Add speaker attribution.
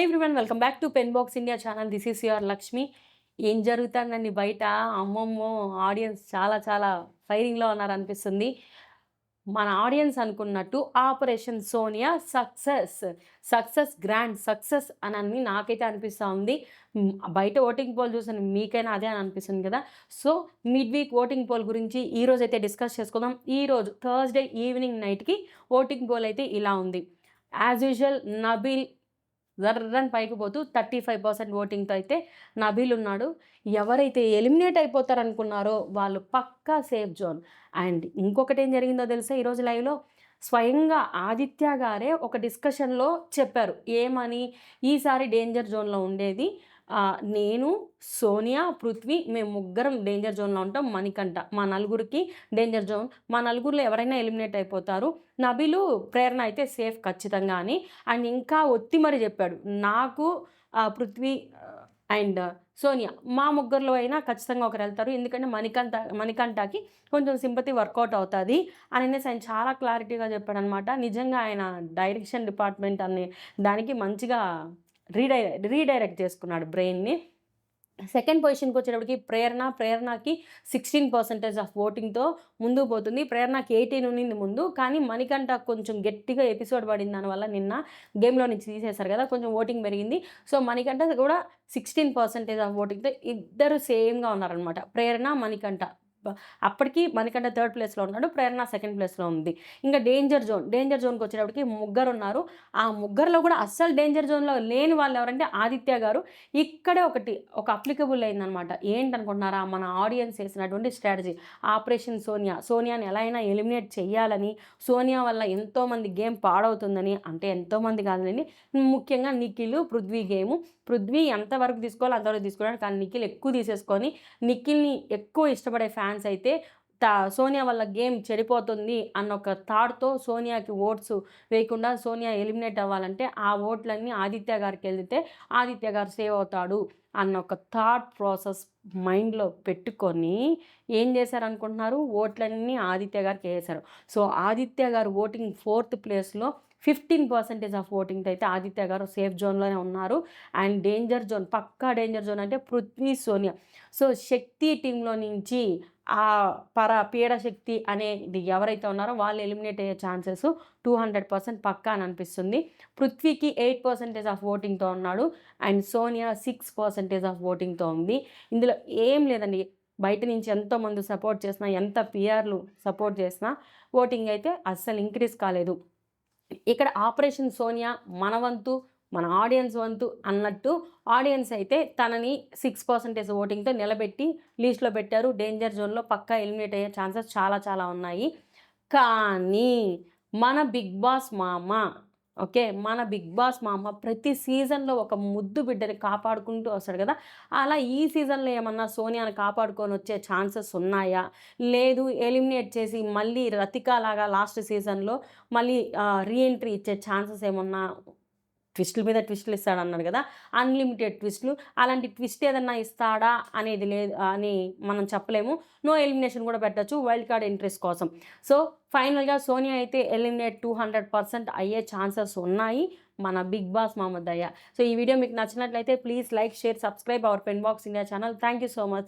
Speaker 1: Hello everyone, welcome back to pen box India channel. This is your Lakshmi. ఏం జరుగుతుందండి బయట? అమ్మమ్మో! ఆడియన్స్ చాలా చాలా ఫైరింగ్‌లో ఉన్నారనిపిస్తుంది. మన ఆడియన్స్ అనుకున్నట్టు operation Sonia success, grand success అని నాకైతే అనిపిస్తా ఉంది. బయట ఓటింగ్ పోల్ చూసాను, మీకైనా అదే అని అనిపిస్తుంది కదా! So, mid week voting poll గురించి ఈరోజైతే డిస్కస్ చేసుకుందాం. ఈరోజు థర్స్‌డే ఈవినింగ్ నైట్‌కి ఓటింగ్ పోల్ అయితే ఇలా ఉంది. యాజ్ యూజువల్ నబీల్ జర్రని పైకి పోతూ 35% ఓటింగ్‌తో అయితే నబీల్ ఉన్నాడు. ఎవరైతే ఎలిమినేట్ అయిపోతారనుకున్నారో వాళ్ళు పక్కా సేఫ్ జోన్. అండ్ ఇంకొకటి ఏం జరిగిందో తెలుసా ఈరోజు లైవ్‌లో? స్వయంగా ఆదిత్య గారే ఒక డిస్కషన్‌లో చెప్పారు. ఏమని? ఈసారి డేంజర్ జోన్‌లో ఉండేది నేను, సోనియా, పృథ్వీ మేము ముగ్గురం డేంజర్ జోన్‌లో ఉంటాం. మణికంఠ మా నలుగురికి డేంజర్ జోన్. మా నలుగురిలో ఎవరైనా ఎలిమినేట్ అయిపోతారు. నబీలు, ప్రేరణ అయితే సేఫ్ ఖచ్చితంగా అని. అండ్ ఇంకా ఒత్తి మరి చెప్పాడు. నాకు పృథ్వీ అండ్ సోనియా మా ముగ్గురిలో అయినా ఖచ్చితంగా ఒకరెళ్తారు. ఎందుకంటే మణికంఠకి కొంచెం సింపతి వర్కౌట్ అవుతది అనేసి ఆయన చాలా క్లారిటీగా చెప్పాడనమాట. నిజంగా ఆయన డైరెక్షన్ డిపార్ట్మెంట్ అనే దానికి మంచిగా రీడైరెక్ట్ చేసుకున్నాడు బ్రెయిన్‌ని. సెకండ్ పొజిషన్‌కి వచ్చేటప్పటికి ప్రేరణకి 16% ఆఫ్ ఓటింగ్‌తో ముందుకు పోతుంది. ప్రేరణకి 18 ఉన్నింది ముందు. కానీ మణికంఠ కొంచెం గట్టిగా ఎపిసోడ్ పడిన దానివల్ల నిన్న గేమ్‌లో నుంచి తీసేశారు కదా! కొంచెం ఓటింగ్ పెరిగింది. సో, మణికంఠ కూడా 16% ఆఫ్ ఓటింగ్‌తో ఇద్దరు సేమ్‌గా ఉన్నారనమాట. ప్రేరణ, మణికంఠ. అప్పటికి మణికంఠ థర్డ్ ప్లేస్‌లో ఉన్నాడు. ప్రేరణ సెకండ్ ప్లేస్‌లో ఉంది. ఇంకా డేంజర్ జోన్‌కి వచ్చేటప్పటికి ముగ్గురున్నారు. ఆ ముగ్గురిలో కూడా అస్సలు డేంజర్ జోన్‌లో లేని వాళ్ళు ఎవరంటే ఆదిత్య గారు. ఇక్కడే ఒక అప్లికబుల్ అయిందనమాట. ఏంటనుకుంటున్నారా? మన ఆడియన్స్ వేసినటువంటి స్ట్రాటజీ. ఆపరేషన్ సోనియాని ఎలా అయినా ఎలిమినేట్ చెయ్యాలని, సోనియా వల్ల ఎంతోమంది గేమ్ పాడవుతుందని, అంటే ఎంతోమంది కాదులేండి, ముఖ్యంగా నిఖిల్, పృథ్వీ గేము. పృథ్వీ ఎంతవరకు తీసుకోవాలో అంతవరకు తీసుకున్నాడు. కానీ నిఖిల్ ఎక్కువ తీసేసుకొని నిఖిల్‌ని ఎక్కువ ఇష్టపడే ఫ్యాన్స్ అయితే సోనియా వల్ల గేమ్ చెడిపోతుంది అన్న ఒక థాట్‌తో సోనియాకి ఓట్స్ వేయకుండా సోనియా ఎలిమినేట్ అవ్వాలంటే ఆ ఓట్లన్నీ ఆదిత్య గారికి వెళ్తే ఆదిత్య గారు సేవ్ అవుతాడు అన్న ఒక థాట్ ప్రాసెస్ మైండ్‌లో పెట్టుకొని ఏం చేశారనుకుంటున్నారు? ఓట్లన్నీ ఆదిత్య గారికి వేశారు. సో, ఆదిత్య గారు ఓటింగ్ 4th ప్లేస్‌లో 15% ఆఫ్ ఓటింగ్‌తో అయితే ఆదిత్య గారు సేఫ్ జోన్‌లోనే ఉన్నారు. అండ్ డేంజర్ జోన్, పక్కా డేంజర్ జోన్ అంటే పృథ్వీ, సోనియా. సో, శక్తి టీంలో నుంచి పీడశక్తి అనేది ఎవరైతే ఉన్నారో వాళ్ళు ఎలిమినేట్ అయ్యే ఛాన్సెస్ 200% పక్కా అని అనిపిస్తుంది. పృథ్వీకి 8% ఆఫ్ ఓటింగ్‌తో ఉన్నాడు. అండ్ సోనియా 6% ఆఫ్ ఓటింగ్‌తో ఉంది. ఇందులో ఏం లేదండి. బయట నుంచి ఎంతోమంది సపోర్ట్ చేసినా, ఎంత పీఆర్‌లు సపోర్ట్ చేసినా ఓటింగ్ అయితే అస్సలు ఇంక్రీజ్ కాలేదు. ఇక్కడ ఆపరేషన్ సోనియా మన వంతు, మన ఆడియన్స్ వంతు అన్నట్టు ఆడియన్స్ అయితే తనని 6% ఓటింగ్‌తో నిలబెట్టి లిస్ట్‌లో పెట్టారు. డేంజర్ జోన్‌లో పక్కా ఎలిమినేట్ అయ్యే ఛాన్సెస్ చాలా చాలా ఉన్నాయి. కానీ మన బిగ్ బాస్ మామ, ఓకే, మన బిగ్ బాస్ మామ ప్రతి సీజన్‌లో ఒక ముద్దు బిడ్డని కాపాడుకుంటూ వస్తాడు కదా! అలా ఈ సీజన్‌లో ఏమన్నా సోనియాని కాపాడుకొని వచ్చే ఛాన్సెస్ ఉన్నాయా? లేదు ఎలిమినేట్ చేసి మళ్ళీ రతికాలాగా లాస్ట్ సీజన్‌లో మళ్ళీ రీ ఎంట్రీ ఇచ్చే ఛాన్సెస్ ఏమన్నా, ట్విస్టుల మీద ట్విస్టులు ఇస్తాడన్నాడు కదా! అన్‌లిమిటెడ్ ట్విస్టులు. అలాంటి ట్విస్ట్ ఏదన్నా ఇస్తాడా అనేది లేదు అని మనం చెప్పలేము. నో ఎలిమినేషన్ కూడా పెట్టొచ్చు వైల్డ్ కార్డ్ ఎంట్రీస్ కోసం. సో, ఫైనల్‌గా సోనియా అయితే ఎలిమినేట్ 200% అయ్యే ఛాన్సెస్ ఉన్నాయి. మన బిగ్ బాస్ మామ దయ. సో, ఈ వీడియో మీకు నచ్చినట్లయితే please like, share, subscribe our pen box India channel. Thank you so much.